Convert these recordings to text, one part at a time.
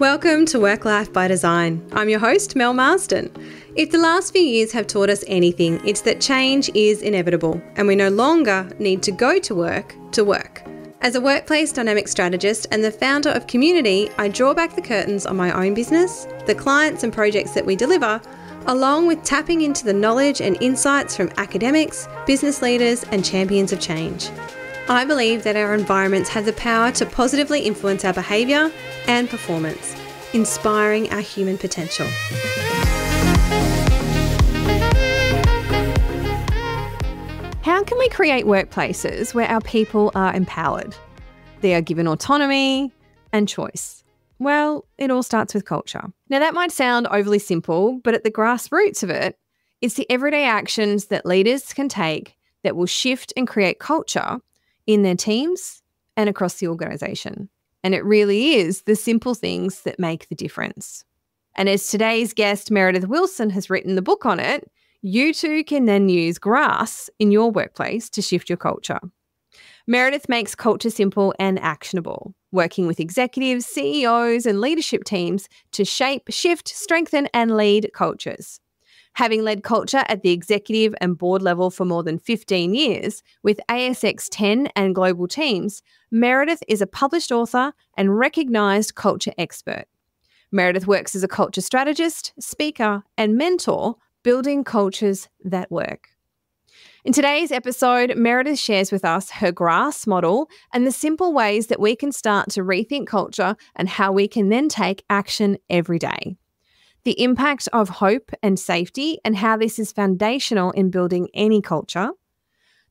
Welcome to Work Life by Design. I'm your host, Mel Marsden. If the last few years have taught us anything, it's that change is inevitable and we no longer need to go to work to work. As a workplace dynamic strategist and the founder of Community, I draw back the curtains on my own business, the clients and projects that we deliver, along with tapping into the knowledge and insights from academics, business leaders and champions of change. I believe that our environments have the power to positively influence our behaviour and performance, inspiring our human potential. How can we create workplaces where our people are empowered? They are given autonomy and choice. Well, it all starts with culture. Now, that might sound overly simple, but at the grassroots of it, it's the everyday actions that leaders can take that will shift and create culture in their teams and across the organisation. And it really is the simple things that make the difference. And as today's guest, Meredith Wilson, has written the book on it, you too can then use grass in your workplace to shift your culture. Meredith makes culture simple and actionable, working with executives, CEOs and leadership teams to shape, shift, strengthen and lead cultures. Having led culture at the executive and board level for more than 15 years with ASX 10 and global teams, Meredith is a published author and recognised culture expert. Meredith works as a culture strategist, speaker and mentor, building cultures that work. In today's episode, Meredith shares with us her GRASS model and the simple ways that we can start to rethink culture and how we can then take action every day. The impact of hope and safety and how this is foundational in building any culture.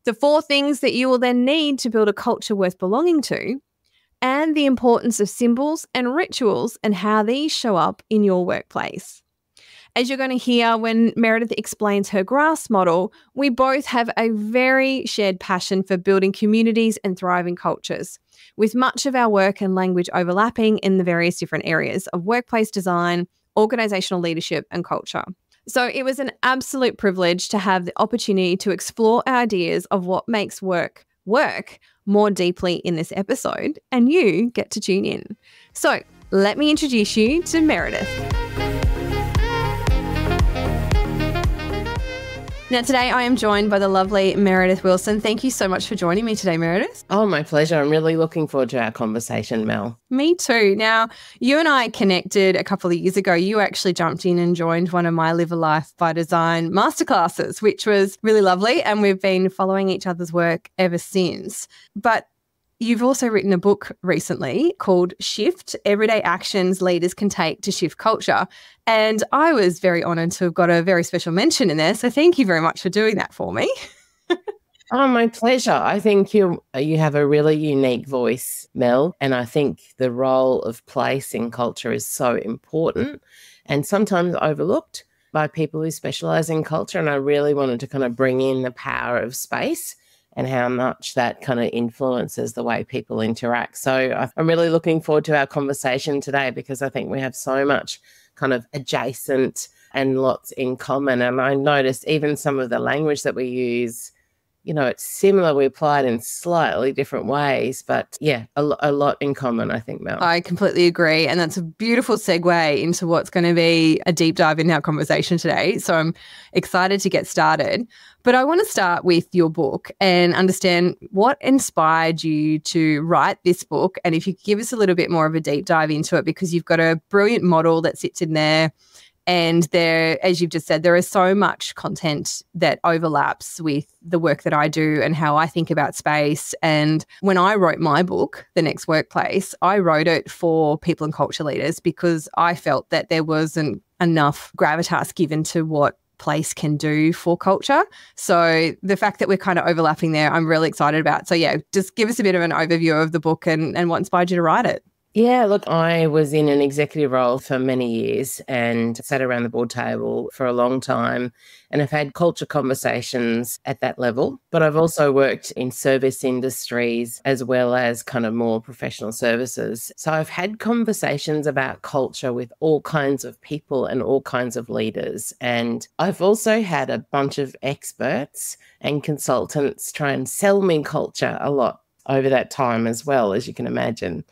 The 4 things that you will then need to build a culture worth belonging to. And the importance of symbols and rituals and how these show up in your workplace. As you're going to hear when Meredith explains her GRASS model, we both have a very shared passion for building communities and thriving cultures, with much of our work and language overlapping in the various different areas of workplace design, organisational leadership and culture. So it was an absolute privilege to have the opportunity to explore our ideas of what makes work more deeply in this episode, and you get to tune in. So let me introduce you to Meredith. Now, today I am joined by the lovely Meredith Wilson. Thank you so much for joining me today, Meredith. Oh, my pleasure. I'm really looking forward to our conversation, Mel. Me too. Now, you and I connected a couple of years ago. You actually jumped in and joined one of my Live a Life by Design masterclasses, which was really lovely. And we've been following each other's work ever since. But you've also written a book recently called Shift, Everyday Actions Leaders Can Take to Shift Culture. And I was very honoured to have got a very special mention in there. So thank you very much for doing that for me. Oh, my pleasure. I think you have a really unique voice, Mel, and I think the role of place in culture is so important and sometimes overlooked by people who specialise in culture. And I really wanted to kind of bring in the power of space and how much that kind of influences the way people interact. So I'm really looking forward to our conversation today because I think we have so much kind of adjacent and lots in common. And I noticed even some of the language that we use, you know, it's similar. We apply it in slightly different ways, but yeah, a lot in common, I think, Mel. I completely agree. And that's a beautiful segue into what's going to be a deep dive in our conversation today. So I'm excited to get started. But I want to start with your book and understand what inspired you to write this book. And if you could give us a little bit more of a deep dive into it, because you've got a brilliant model that sits in there. And there, as you've just said, there is so much content that overlaps with the work that I do and how I think about space. And when I wrote my book, The Next Workplace, I wrote it for people and culture leaders because I felt that there wasn't enough gravitas given to what place can do for culture. So the fact that we're kind of overlapping there, I'm really excited about. So yeah, just give us a bit of an overview of the book and what inspired you to write it. Yeah, look, I was in an executive role for many years and sat around the board table for a long time and have had culture conversations at that level. But I've also worked in service industries as well as kind of more professional services. So I've had conversations about culture with all kinds of people and all kinds of leaders. And I've also had a bunch of experts and consultants try and sell me culture a lot over that time as well, as you can imagine.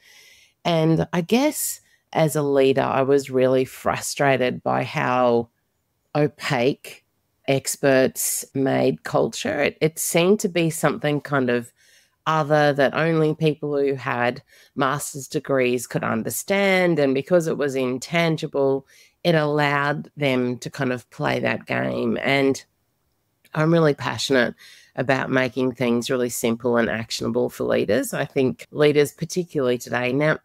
And I guess as a leader, I was really frustrated by how opaque experts made culture. It seemed to be something kind of other that only people who had master's degrees could understand. And because it was intangible, it allowed them to kind of play that game. And I'm really passionate about making things really simple and actionable for leaders. I think leaders, particularly today, now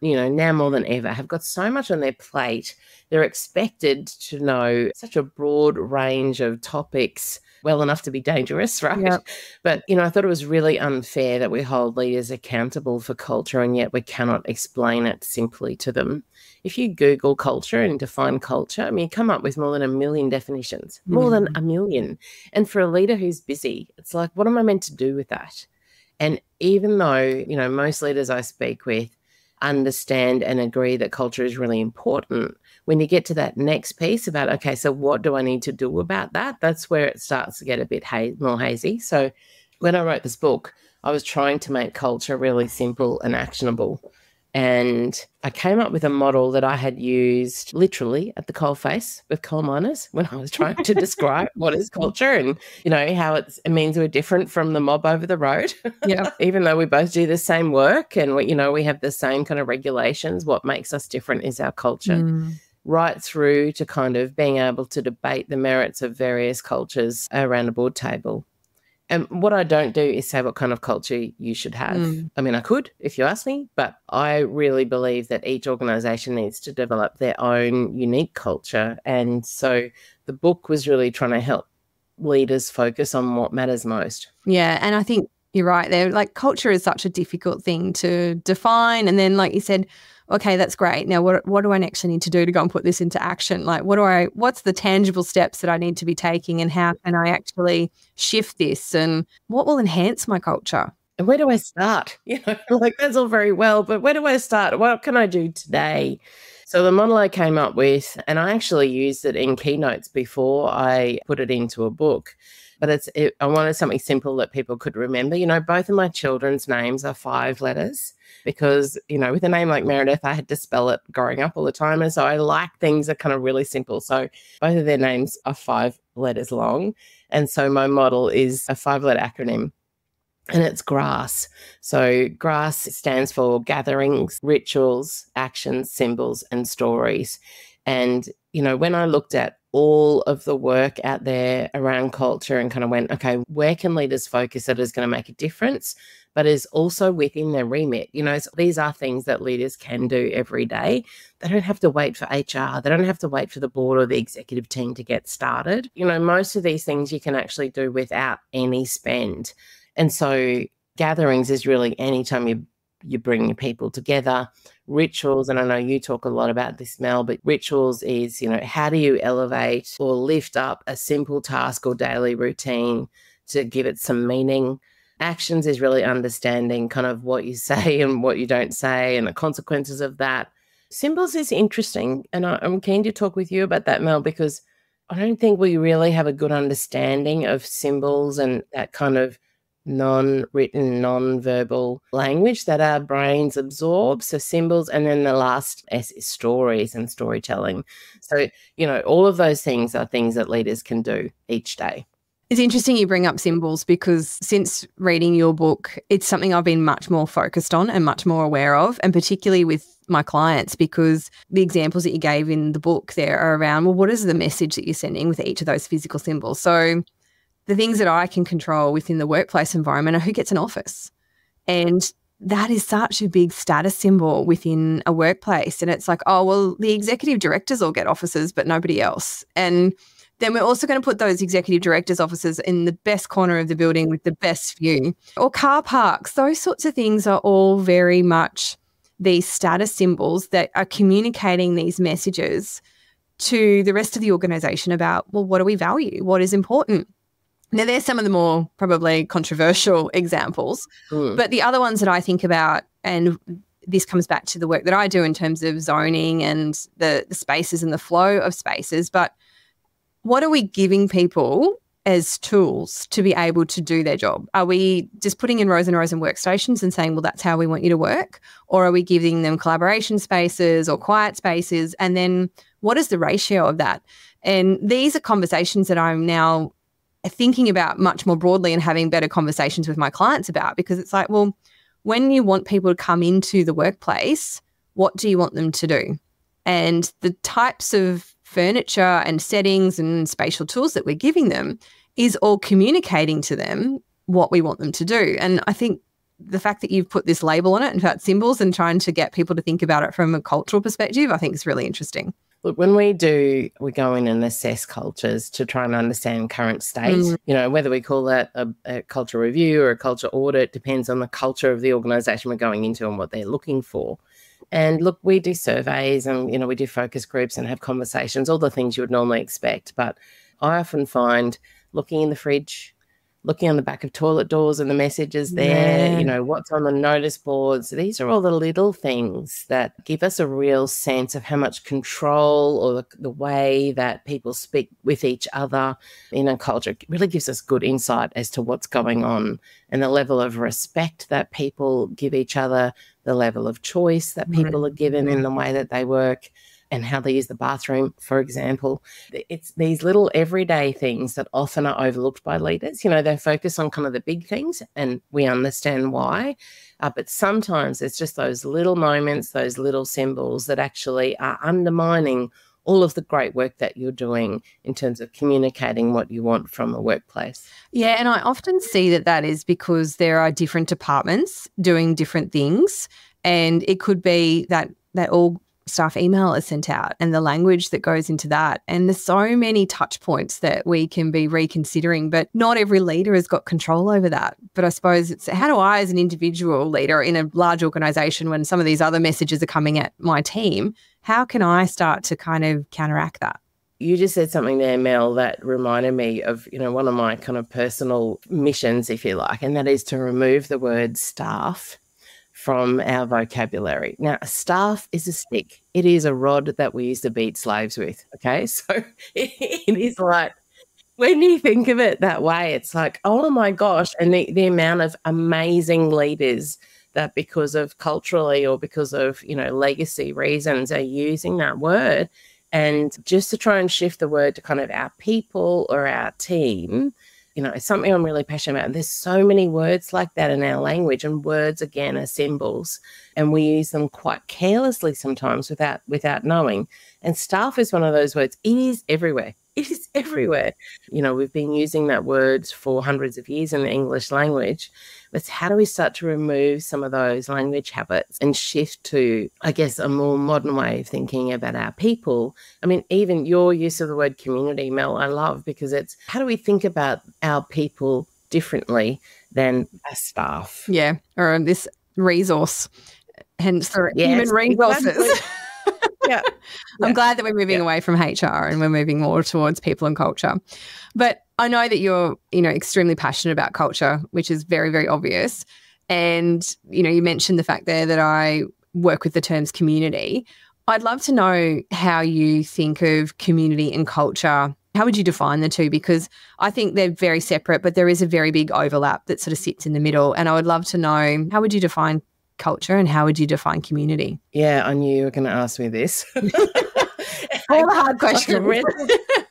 more than ever, have got so much on their plate. They're expected to know such a broad range of topics well enough to be dangerous, right? Yep. But, I thought it was really unfair that we hold leaders accountable for culture and yet we cannot explain it simply to them. If you Google culture and define culture, you come up with more than 1 million definitions, more than 1 million. And for a leader who's busy, it's like, what am I meant to do with that? And even though, most leaders I speak with understand and agree that culture is really important, when you get to that next piece about, okay, so what do I need to do about that? That's where it starts to get a bit more hazy. So when I wrote this book, I was trying to make culture really simple and actionable. And I came up with a model that I had used literally at the coalface with coal miners when I was trying to describe what is culture and, how it means we're different from the mob over the road. Yeah. Even though we both do the same work and, we have the same kind of regulations, what makes us different is our culture. Right through to kind of being able to debate the merits of various cultures around a board table. And what I don't do is say what kind of culture you should have. I could if you ask me, but I really believe that each organisation needs to develop their own unique culture. And so the book was really trying to help leaders focus on what matters most. Yeah, and I think you're right there. Like, culture is such a difficult thing to define. And then, like you said, okay, that's great. Now, what do I actually need to do to go and put this into action? Like, what's the tangible steps that I need to be taking, and how can I actually shift this, and what will enhance my culture? And where do I start? That's all very well, but where do I start? What can I do today? So the model I came up with, and I actually used it in keynotes before I put it into a book, but I wanted something simple that people could remember. Both of my children's names are 5 letters because, with a name like Meredith, I had to spell it growing up all the time. And so I like things that kind of really simple. So both of their names are 5 letters long. And so my model is a 5-letter acronym. And it's GRASS. So GRASS stands for gatherings, rituals, actions, symbols, and stories. And, when I looked at all of the work out there around culture and kind of went, okay, where can leaders focus that is going to make a difference, but is also within their remit? So these are things that leaders can do every day. They don't have to wait for HR. They don't have to wait for the board or the executive team to get started. Most of these things you can actually do without any spend. And so gatherings is really anytime you bring your people together. Rituals, and I know you talk a lot about this, Mel, but rituals is, how do you elevate or lift up a simple task or daily routine to give it some meaning? Actions is really understanding kind of what you say and what you don't say and the consequences of that. Symbols is interesting, and I'm keen to talk with you about that, Mel, because I don't think we really have a good understanding of symbols and that kind of non-written, non-verbal language that our brains absorb. So symbols, and then the last S is stories and storytelling. So, all of those things are things that leaders can do each day. It's interesting you bring up symbols, because since reading your book, it's something I've been much more focused on and much more aware of, and particularly with my clients, because the examples that you gave in the book there are around, well, what is the message that you're sending with each of those physical symbols? So the things that I can control within the workplace environment are who gets an office. And that is such a big status symbol within a workplace. And it's like, oh, well, the executive directors all get offices, but nobody else. And then we're also going to put those executive directors' offices in the best corner of the building with the best view. Or car parks. Those sorts of things are all very much these status symbols that are communicating these messages to the rest of the organisation about, well, what do we value? What is important? Now, there's some of the more probably controversial examples, but the other ones that I think about, and this comes back to the work that I do in terms of zoning and the spaces and the flow of spaces, but what are we giving people as tools to be able to do their job? Are we just putting in rows and rows and workstations and saying, well, that's how we want you to work? Or are we giving them collaboration spaces or quiet spaces? And then what is the ratio of that? And these are conversations that I'm now thinking about much more broadly and having better conversations with my clients about, because it's like, well, when you want people to come into the workplace, what do you want them to do? And the types of furniture and settings and spatial tools that we're giving them is all communicating to them what we want them to do. And I think the fact that you've put this label on it and about symbols and trying to get people to think about it from a cultural perspective, I think is really interesting. Look, when we go in and assess cultures to try and understand current state, whether we call that a culture review or a culture audit, depends on the culture of the organisation we're going into and what they're looking for. And look, we do surveys and, we do focus groups and have conversations, all the things you would normally expect. But I often find looking in the fridge, looking on the back of toilet doors and the messages there, what's on the notice boards. These are all the little things that give us a real sense of how much control or the way that people speak with each other in a culture. It really gives us good insight as to what's going on and the level of respect that people give each other, the level of choice that people are given in the way that they work, and how they use the bathroom, for example. It's these little everyday things that often are overlooked by leaders. They focus on kind of the big things, and we understand why. But sometimes it's just those little moments, those little symbols that actually are undermining all of the great work that you're doing in terms of communicating what you want from a workplace. Yeah, and I often see that is because there are different departments doing different things, and it could be that all staff email is sent out and the language that goes into that. And there's so many touch points that we can be reconsidering, but not every leader has got control over that. But I suppose it's how do I, as an individual leader in a large organisation, when some of these other messages are coming at my team, how can I start to kind of counteract that? You just said something there, Mel, that reminded me of, one of my kind of personal missions, if you like, and that is to remove the word staff from our vocabulary. Now, a staff is a stick. It is a rod that we used to beat slaves with, okay? So it is like, when you think of it that way, it's like, oh my gosh, and the amount of amazing leaders that because of culturally or because of, legacy reasons are using that word. And just to try and shift the word to kind of our people or our team, it's something I'm really passionate about. And there's so many words like that in our language, and words, again, are symbols, and we use them quite carelessly sometimes without knowing. And staff is one of those words. It is everywhere. It is everywhere. We've been using that word for hundreds of years in the English language. But how do we start to remove some of those language habits and shift to, I guess, a more modern way of thinking about our people? I mean, even your use of the word community, Mel, I love, because it's how do we think about our people differently than our staff? Yeah, or this resource, hence the human resources. Exactly. Yeah. I'm glad that we're moving away from HR and we're moving more towards people and culture. But I know that you're, extremely passionate about culture, which is very, very obvious. And, you mentioned the fact there that I work with the terms community. I'd love to know how you think of community and culture. How would you define the two? Because I think they're very separate, but there is a very big overlap that sort of sits in the middle. And I would love to know, how would you define culture and how would you define community? Yeah, I knew you were going to ask me this. All the hard questions.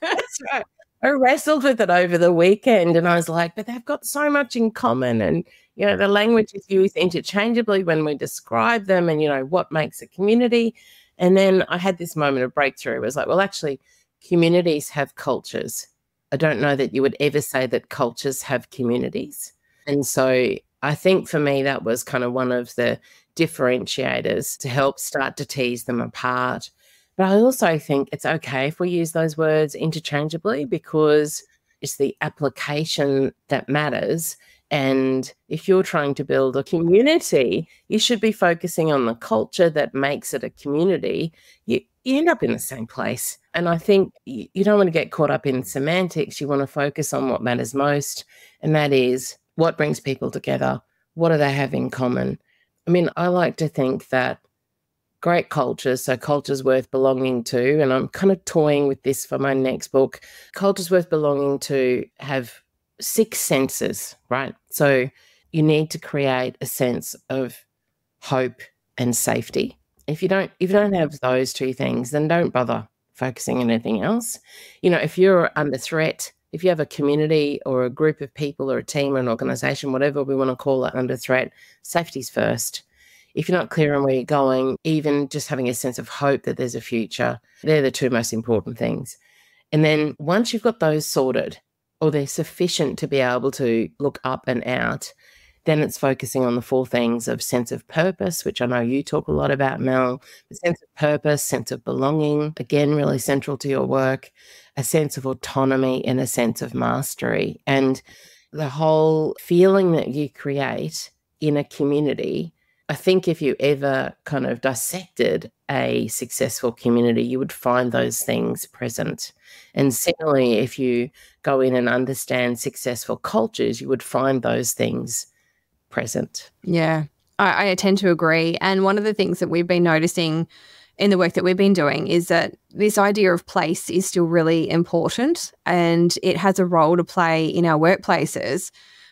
That's right. I wrestled with it over the weekend and I was like, but they've got so much in common, and, the language is used interchangeably when we describe them, and, what makes a community. And then I had this moment of breakthrough. It was like, well, actually, communities have cultures. I don't know that you would ever say that cultures have communities. And so I think for me, that was kind of one of the differentiators to help start to tease them apart. But I also think it's okay if we use those words interchangeably, because it's the application that matters. And if you're trying to build a community, you should be focusing on the culture that makes it a community. You end up in the same place. And I think you don't want to get caught up in semantics. You want to focus on what matters most, and that is what brings people together. What do they have in common? I mean, I like to think that great cultures, so cultures worth belonging to, and I'm kind of toying with this for my next book, cultures worth belonging to have 6 senses, right? So you need to create a sense of hope and safety. If you don't have those 2 things, then don't bother focusing on anything else. If you're under threat, if you have a community or a group of people or a team or an organization, whatever we want to call it, under threat, safety's first. If you're not clear on where you're going, even just having a sense of hope that there's a future, they're the 2 most important things. And then once you've got those sorted, or they're sufficient to be able to look up and out, then it's focusing on the 4 things of sense of purpose, which I know you talk a lot about, Mel. The sense of purpose, sense of belonging, again, really central to your work, a sense of autonomy and a sense of mastery. And the whole feeling that you create in a community, I think if you ever kind of dissected a successful community, you would find those things present. And similarly, if you go in and understand successful cultures, you would find those things present. Yeah, I tend to agree. And one of the things that we've been noticing in the work that we've been doing is that this idea of place is still really important, and it has a role to play in our workplaces.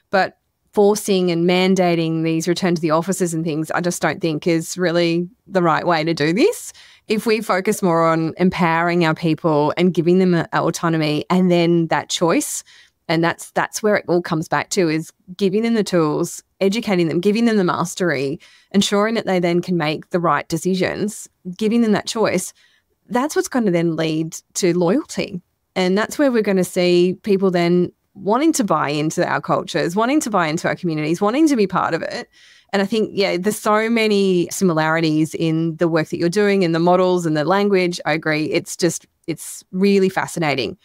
But forcing and mandating these return to the offices and things, I just don't think is really the right way to do this. If we focus more on empowering our people and giving them autonomy and then that choice, and that's where it all comes back to, is giving them the tools, educating them, giving them the mastery, ensuring that they then can make the right decisions, giving them that choice. That's what's going to then lead to loyalty. And that's where we're going to see people then wanting to buy into our cultures, wanting to buy into our communities, wanting to be part of it. And I think, yeah, there's so many similarities in the work that you're doing and the models and the language. I agree. It's really fascinating.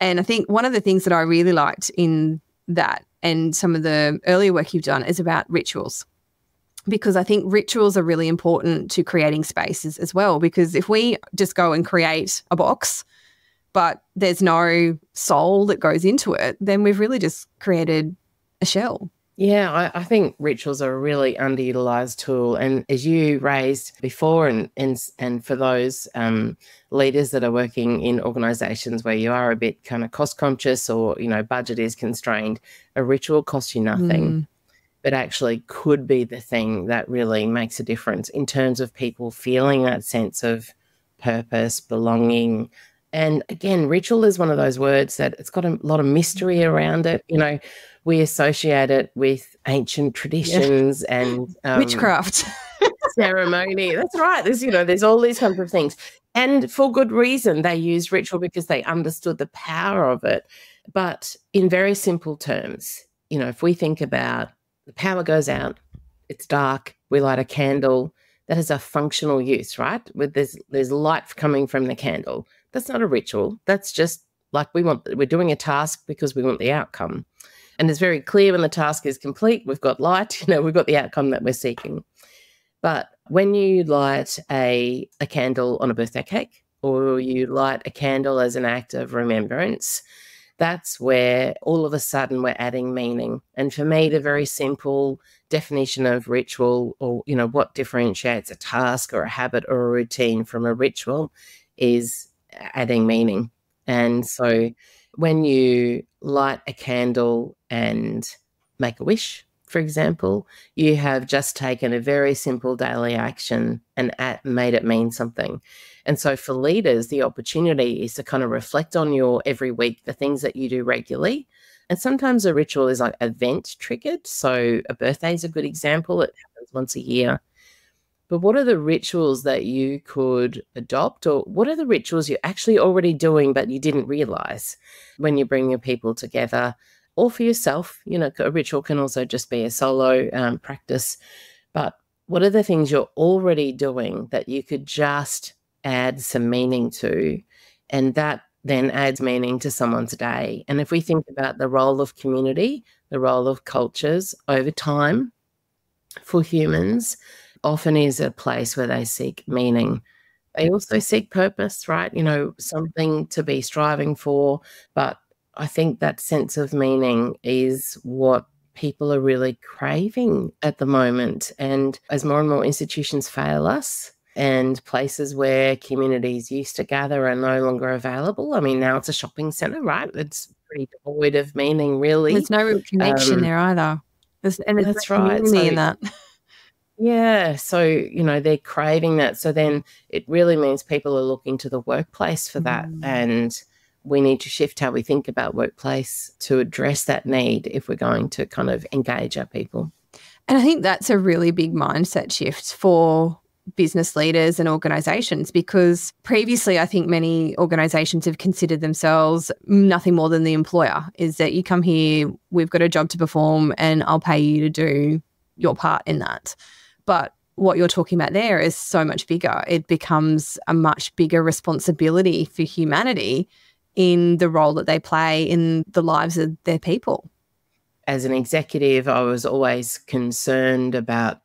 And I think one of the things that I really liked in that and some of the earlier work you've done is about rituals, because I think rituals are really important to creating spaces as well. Because if we just go and create a box, but there's no soul that goes into it, then we've really just created a shell. Yeah, I think rituals are a really underutilized tool. And as you raised before, and for those leaders that are working in organizations where you are a bit kind of cost conscious or, budget is constrained, a ritual costs you nothing, but actually could be the thing that really makes a difference in terms of people feeling that sense of purpose, belonging. And again, ritual is one of those words that it's got a lot of mystery around it. We associate it with ancient traditions and witchcraft, ceremony. That's right. There's all these kinds of things. And for good reason, they use ritual because they understood the power of it. But in very simple terms, if we think about the power goes out, it's dark, we light a candle, that has a functional use, right? There's light coming from the candle. That's not a ritual. That's just like we're doing a task because we want the outcome. And it's very clear when the task is complete, we've got light, we've got the outcome that we're seeking. But when you light a candle on a birthday cake, or you light a candle as an act of remembrance, that's where all of a sudden we're adding meaning. And for me, the very simple definition of ritual, or, what differentiates a task or a habit or a routine from a ritual, is adding meaning. And so when you light a candle and make a wish, for example, you have just taken a very simple daily action and made it mean something. And so for leaders, the opportunity is to kind of reflect on your every week, the things that you do regularly. And sometimes a ritual is like event triggered. So a birthday is a good example. It happens once a year. But what are the rituals that you could adopt, or what are the rituals you're actually already doing but you didn't realize when you bring your people together, or for yourself? A ritual can also just be a solo practice. But what are the things you're already doing that you could just add some meaning to, and that then adds meaning to someone's day? And if we think about the role of community, the role of cultures over time for humans, often is a place where they seek meaning. They also seek purpose, right? Something to be striving for. But I think that sense of meaning is what people are really craving at the moment. And as more and more institutions fail us, and places where communities used to gather are no longer available. I mean, now it's a shopping centre, right? It's pretty devoid of meaning, really. There's no real connection there either. There's no That's right. community in that. Yeah, so, they're craving that. So then it really means people are looking to the workplace for that. And we need to shift how we think about workplace to address that need if we're going to kind of engage our people. And I think that's a really big mindset shift for business leaders and organisations, because previously I think many organisations have considered themselves nothing more than the employer, is that you come here, we've got a job to perform and I'll pay you to do your part in that. But what you're talking about there is so much bigger. It becomes a much bigger responsibility for humanity in the role that they play in the lives of their people. As an executive, I was always concerned about,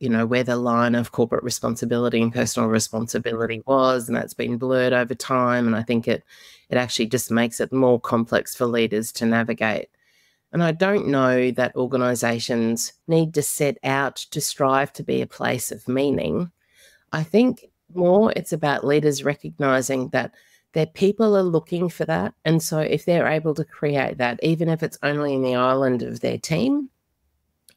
where the line of corporate responsibility and personal responsibility was, and that's been blurred over time. And I think it actually just makes it more complex for leaders to navigate. And I don't know that organisations need to set out to strive to be a place of meaning. I think more it's about leaders recognising that their people are looking for that. And so if they're able to create that, even if it's only in the island of their team,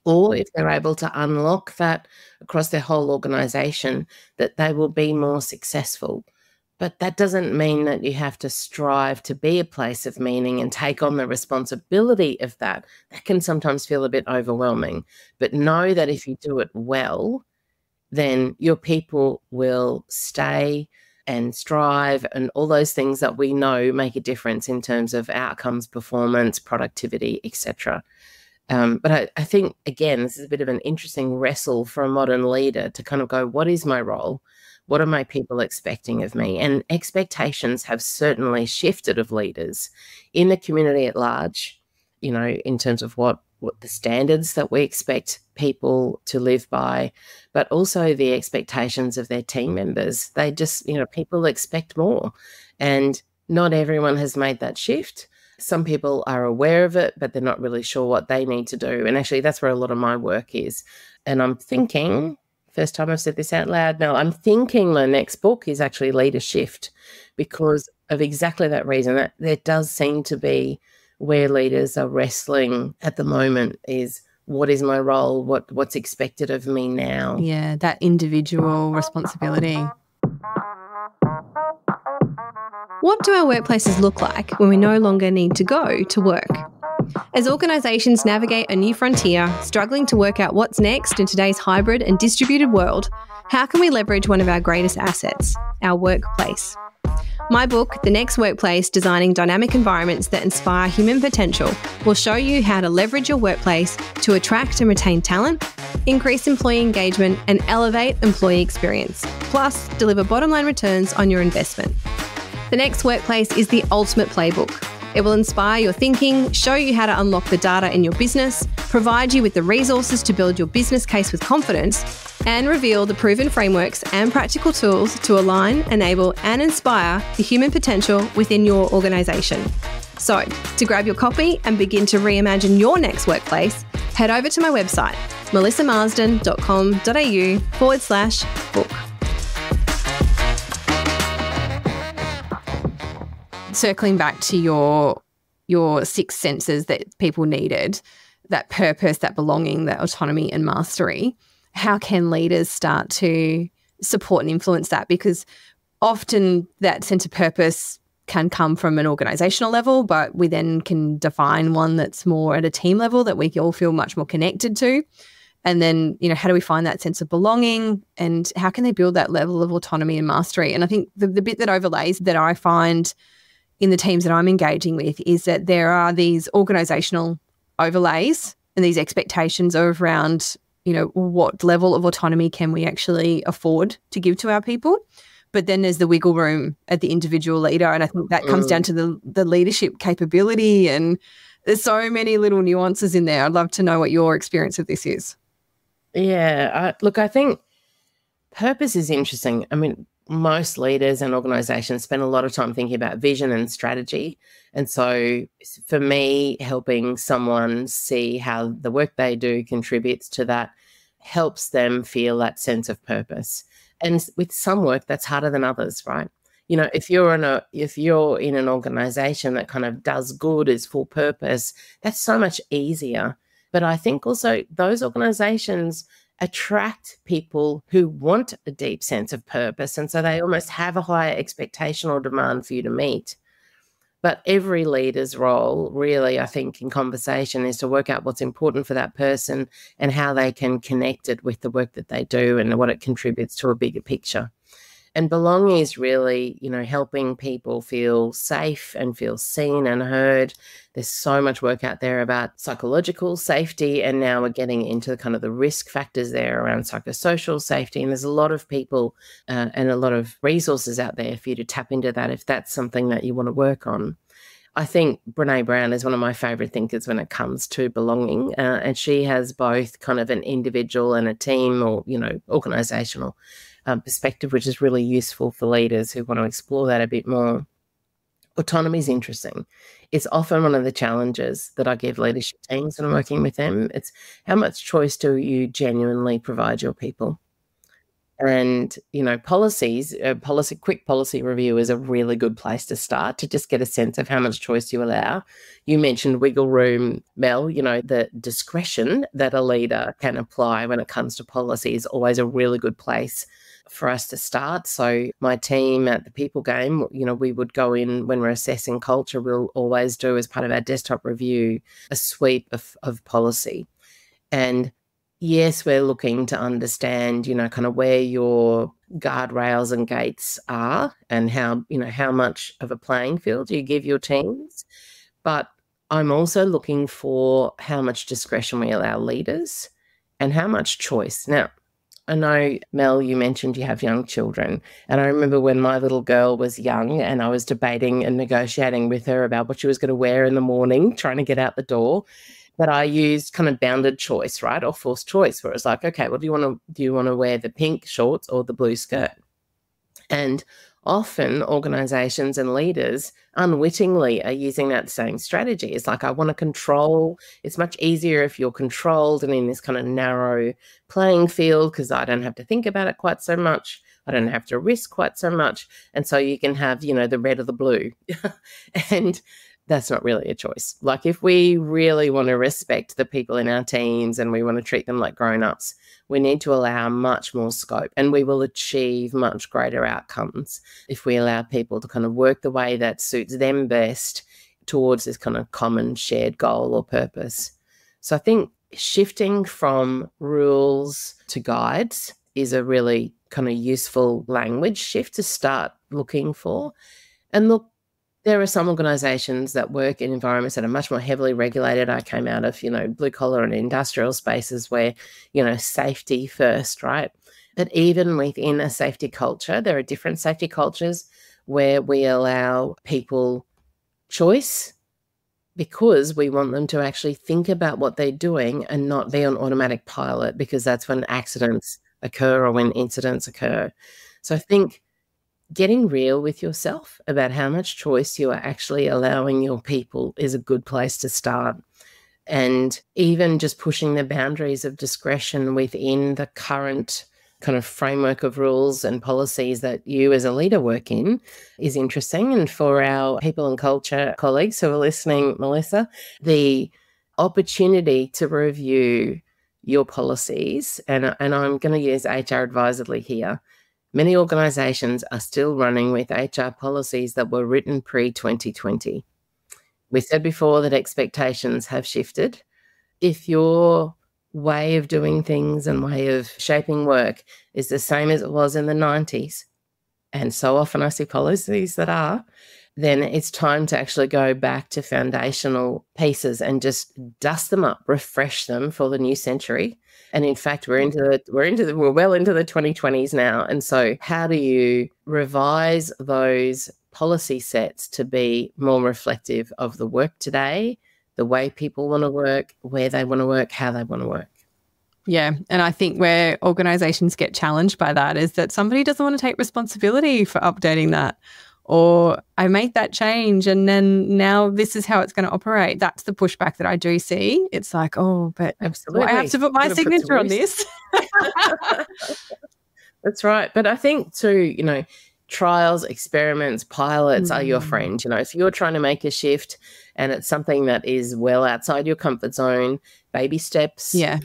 or if they're able to unlock that across their whole organisation, that they will be more successful. But that doesn't mean that you have to strive to be a place of meaning and take on the responsibility of that. That can sometimes feel a bit overwhelming. But know that if you do it well, then your people will stay and strive, and all those things that we know make a difference in terms of outcomes, performance, productivity, etc. But I think, again, this is a bit of an interesting wrestle for a modern leader to kind of go, what is my role? What are my people expecting of me? And expectations have certainly shifted of leaders in the community at large, in terms of what the standards that we expect people to live by, but also the expectations of their team members. They just, people expect more. And not everyone has made that shift. Some people are aware of it, but they're not really sure what they need to do. And actually, that's where a lot of my work is. And I'm thinking, first time I've said this out loud, Mel, I'm thinking my next book is actually Leader Shift, because of exactly that reason. That there does seem to be where leaders are wrestling at the moment is, what is my role? What's expected of me now? Yeah, that individual responsibility. What do our workplaces look like when we no longer need to go to work? As organisations navigate a new frontier, struggling to work out what's next in today's hybrid and distributed world, how can we leverage one of our greatest assets, our workplace? My book, The Next Workplace, Designing Dynamic Environments That Inspire Human Potential, will show you how to leverage your workplace to attract and retain talent, increase employee engagement, and elevate employee experience, plus deliver bottom-line returns on your investment. The Next Workplace is the ultimate playbook. It will inspire your thinking, show you how to unlock the data in your business, provide you with the resources to build your business case with confidence, and reveal the proven frameworks and practical tools to align, enable, and inspire the human potential within your organisation. So, to grab your copy and begin to reimagine your next workplace, head over to my website, melissamarsden.com.au/book. Circling back to your six senses that people needed, that purpose, that belonging, that autonomy and mastery, how can leaders start to support and influence that? Because often that sense of purpose can come from an organisational level, but we then can define one that's more at a team level that we all feel much more connected to. And then, how do we find that sense of belonging, and how can they build that level of autonomy and mastery? And I think the bit that overlays that I find in the teams that I'm engaging with is that there are these organisational overlays and these expectations around, what level of autonomy can we actually afford to give to our people? But then there's the wiggle room at the individual leader. And I think that comes down to the leadership capability, and there's so many little nuances in there. I'd love to know what your experience of this is. Yeah, I think purpose is interesting. I mean, most leaders and organizations spend a lot of time thinking about vision and strategy. And so for me, helping someone see how the work they do contributes to that helps them feel that sense of purpose. And with some work, that's harder than others, right? You know, if you're in an organization that kind of does good, is for purpose, that's so much easier. But I think also those organizations attract people who want a deep sense of purpose. And so they almost have a higher expectation or demand for you to meet. But every leader's role, really, I think, in conversation is to work out what's important for that person and how they can connect it with the work that they do and what it contributes to a bigger picture. And belonging is really, you know, helping people feel safe and feel seen and heard. There's so much work out there about psychological safety, and now we're getting into kind of the risk factors there around psychosocial safety. And there's a lot of people and a lot of resources out there for you to tap into that if that's something that you want to work on. I think Brené Brown is one of my favorite thinkers when it comes to belonging, and she has both kind of an individual and a team or, you know, organizational perspective, which is really useful for leaders who want to explore that a bit more. Autonomy is interesting. It's often one of the challenges that I give leadership teams when I'm working with them. It's how much choice do you genuinely provide your people? And, you know, quick policy review is a really good place to start to just get a sense of how much choice you allow. You mentioned wiggle room, Mel. You know, the discretion that a leader can apply when it comes to policy is always a really good place for us to start. So my team at the People Game, you know, we would go in when we're assessing culture, we'll always do as part of our desktop review a sweep of policy. And yes, we're looking to understand, you know, kind of where your guardrails and gates are and how, you know, how much of a playing field you give your teams. But I'm also looking for how much discretion we allow leaders and how much choice. Now, I know, Mel, you mentioned you have young children. And I remember when my little girl was young and I was debating and negotiating with her about what she was going to wear in the morning, trying to get out the door, that I used kind of bounded choice, right, or forced choice, where it's like, okay, well, do you want to wear the pink shorts or the blue skirt? And often organizations and leaders unwittingly are using that same strategy. It's like, I want to control. It's much easier if you're controlled and in this kind of narrow playing field because I don't have to think about it quite so much. I don't have to risk quite so much. And so you can have, you know, the red or the blue. And that's not really a choice. Like, if we really want to respect the people in our teams and we want to treat them like grown-ups, we need to allow much more scope, and we will achieve much greater outcomes if we allow people to kind of work the way that suits them best towards this kind of common shared goal or purpose. So I think shifting from rules to guides is a really kind of useful language shift to start looking for. And look, there are some organizations that work in environments that are much more heavily regulated. I came out of, you know, blue collar and industrial spaces where, you know, safety first, right? But even within a safety culture, there are different safety cultures where we allow people choice because we want them to actually think about what they're doing and not be on automatic pilot, because that's when accidents occur or when incidents occur. So I think getting real with yourself about how much choice you are actually allowing your people is a good place to start. And even just pushing the boundaries of discretion within the current kind of framework of rules and policies that you as a leader work in is interesting. And for our people and culture colleagues who are listening, Melissa, the opportunity to review your policies, and I'm going to use HR advisedly here. Many organizations are still running with HR policies that were written pre-2020. We said before that expectations have shifted. If your way of doing things and way of shaping work is the same as it was in the 90s, and so often I see policies that are, then it's time to actually go back to foundational pieces and just dust them up, refresh them for the new century. And in fact, we're well into the 2020s now. And so how do you revise those policy sets to be more reflective of the work today, the way people want to work, where they want to work, how they want to work? Yeah. And I think where organizations get challenged by that is that somebody doesn't want to take responsibility for updating that. Or I made that change and then now this is how it's going to operate. That's the pushback that I do see. It's like, oh, but absolutely, I have to put my signature on this. That's right. But I think too, trials, experiments, pilots are your friend. If you're trying to make a shift and it's something that is well outside your comfort zone, baby steps, Yeah.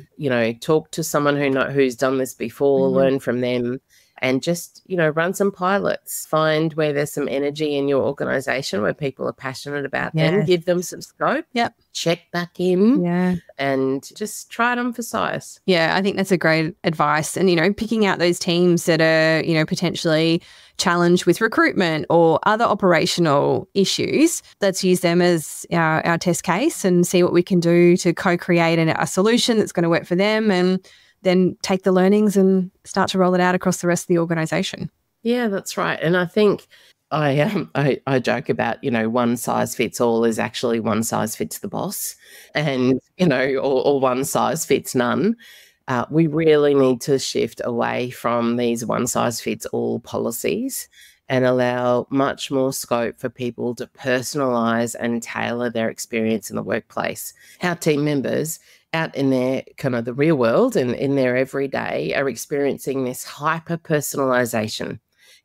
talk to someone who's done this before, learn from them, and just, run some pilots. Find where there's some energy in your organization where people are passionate about them, give them some scope, check back in, and just try it on for size. Yeah, I think that's a great advice. And, picking out those teams that are, potentially challenged with recruitment or other operational issues, let's use them as our test case and see what we can do to co-create a solution that's going to work for them, and then take the learnings and start to roll it out across the rest of the organisation. Yeah, that's right. And I think I joke about, one size fits all is actually one size fits the boss, and, or one size fits none. We really need to shift away from these one size fits all policies and allow much more scope for people to personalise and tailor their experience in the workplace. Our team members out in their kind of the real world and in their everyday are experiencing this hyper personalisation,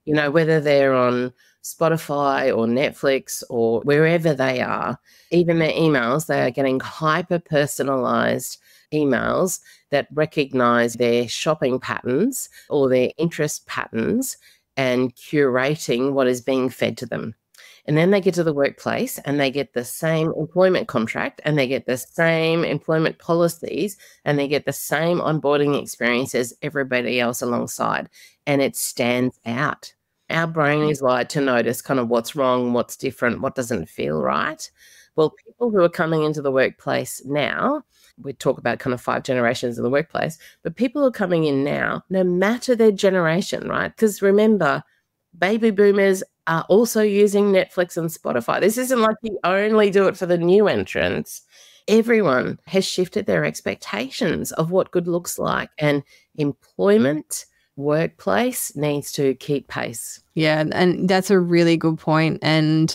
whether they're on Spotify or Netflix or wherever they are, even their emails, they are getting hyper personalised emails that recognise their shopping patterns or their interest patterns and curating what is being fed to them. And then they get to the workplace and they get the same employment contract and they get the same employment policies and they get the same onboarding experience as everybody else alongside. And it stands out. Our brain is wired to notice kind of what's wrong, what's different, what doesn't feel right. Well, people who are coming into the workplace now, we talk about kind of 5 generations in the workplace, but people who are coming in now, no matter their generation, right? Because remember, baby boomers are also using Netflix and Spotify. This isn't like you only do it for the new entrants. Everyone has shifted their expectations of what good looks like, and employment, workplace needs to keep pace. Yeah, and that's a really good point. And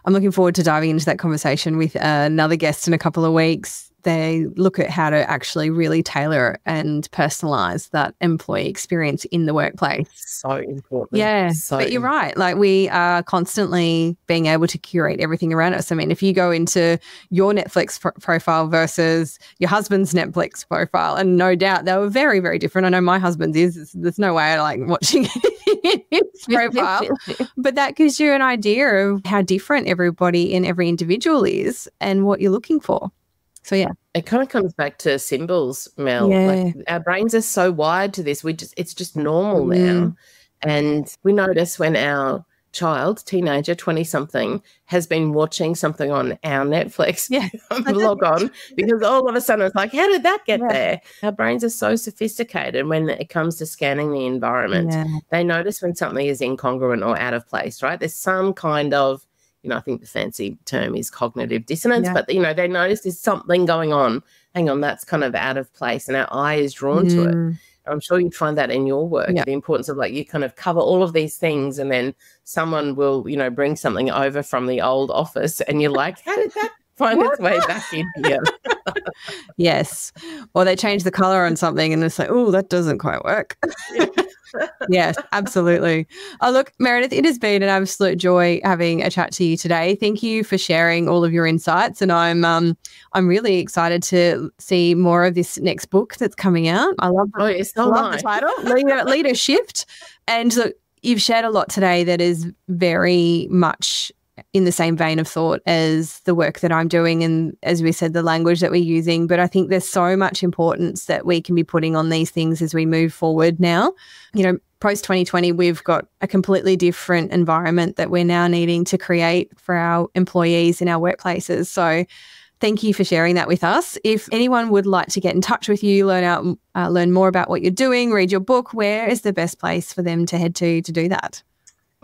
I'm looking forward to diving into that conversation with another guest in a couple of weeks. They look at how to actually really tailor and personalize that employee experience in the workplace. So important. Yeah, but you're right. Like, we are constantly being able to curate everything around us. I mean, if you go into your Netflix profile versus your husband's Netflix profile, and no doubt they were very, very different. I know my husband's is. There's no way I like watching his profile. But that gives you an idea of how different everybody and every individual is and what you're looking for. So, yeah. It kind of comes back to symbols, Mel. Yeah. Like, our brains are so wired to this. It's just normal now. And we notice when our child, teenager, 20-something, has been watching something on our Netflix log on, because all of a sudden it's like, how did that get there? Our brains are so sophisticated when it comes to scanning the environment. Yeah. They notice when something is incongruent or out of place, right? There's some kind of, I think the fancy term is cognitive dissonance, but, they notice there's something going on. Hang on, that's kind of out of place, and our eye is drawn to it. I'm sure you'd find that in your work, the importance of, like, you kind of cover all of these things and then someone will, bring something over from the old office and you're like, how did that find its way back in here? Yes. Or they change the colour on something and it's like, oh, that doesn't quite work. Yes, absolutely. Oh, look, Meredith, it has been an absolute joy having a chat to you today. Thank you for sharing all of your insights, and I'm really excited to see more of this next book that's coming out. I love the title, Leader Shift. And look, you've shared a lot today that is very much in the same vein of thought as the work that I'm doing, and, as we said, the language that we're using. But I think there's so much importance that we can be putting on these things as we move forward now. Post 2020, we've got a completely different environment that we're now needing to create for our employees in our workplaces. So thank you for sharing that with us. If anyone would like to get in touch with you, learn more about what you're doing, read your book, where is the best place for them to head to do that?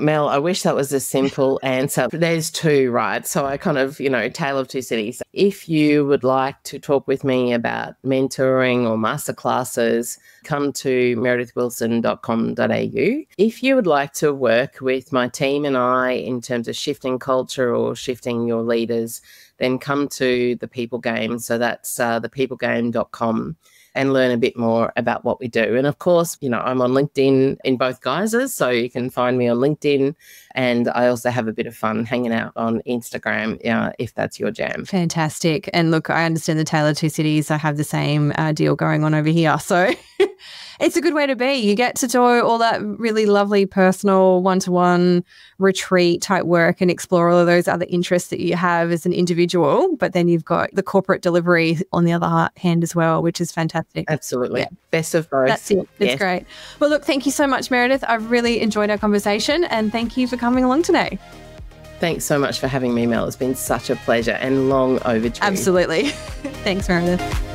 Mel, I wish that was a simple answer. There's 2, right? So I kind of, tale of 2 cities. If you would like to talk with me about mentoring or masterclasses, come to meredithwilson.com.au. If you would like to work with my team and I in terms of shifting culture or shifting your leaders, then come to The People Game. So that's thepeoplegame.com. and learn a bit more about what we do. And of course, you know, I'm on LinkedIn in both guises, so you can find me on LinkedIn. And I also have a bit of fun hanging out on Instagram, if that's your jam. Fantastic. And look, I understand the Tale of Two Cities. I have the same deal going on over here. So it's a good way to be. You get to do all that really lovely personal one-to-one retreat type work and explore all of those other interests that you have as an individual. But then you've got the corporate delivery on the other hand as well, which is fantastic. Absolutely. Yeah. Best of both. That's it. It's great. Well, look, thank you so much, Meredith. I've really enjoyed our conversation, and thank you for coming along today. Thanks so much for having me, Mel. It's been such a pleasure and long overdue. Absolutely. Thanks, Meredith.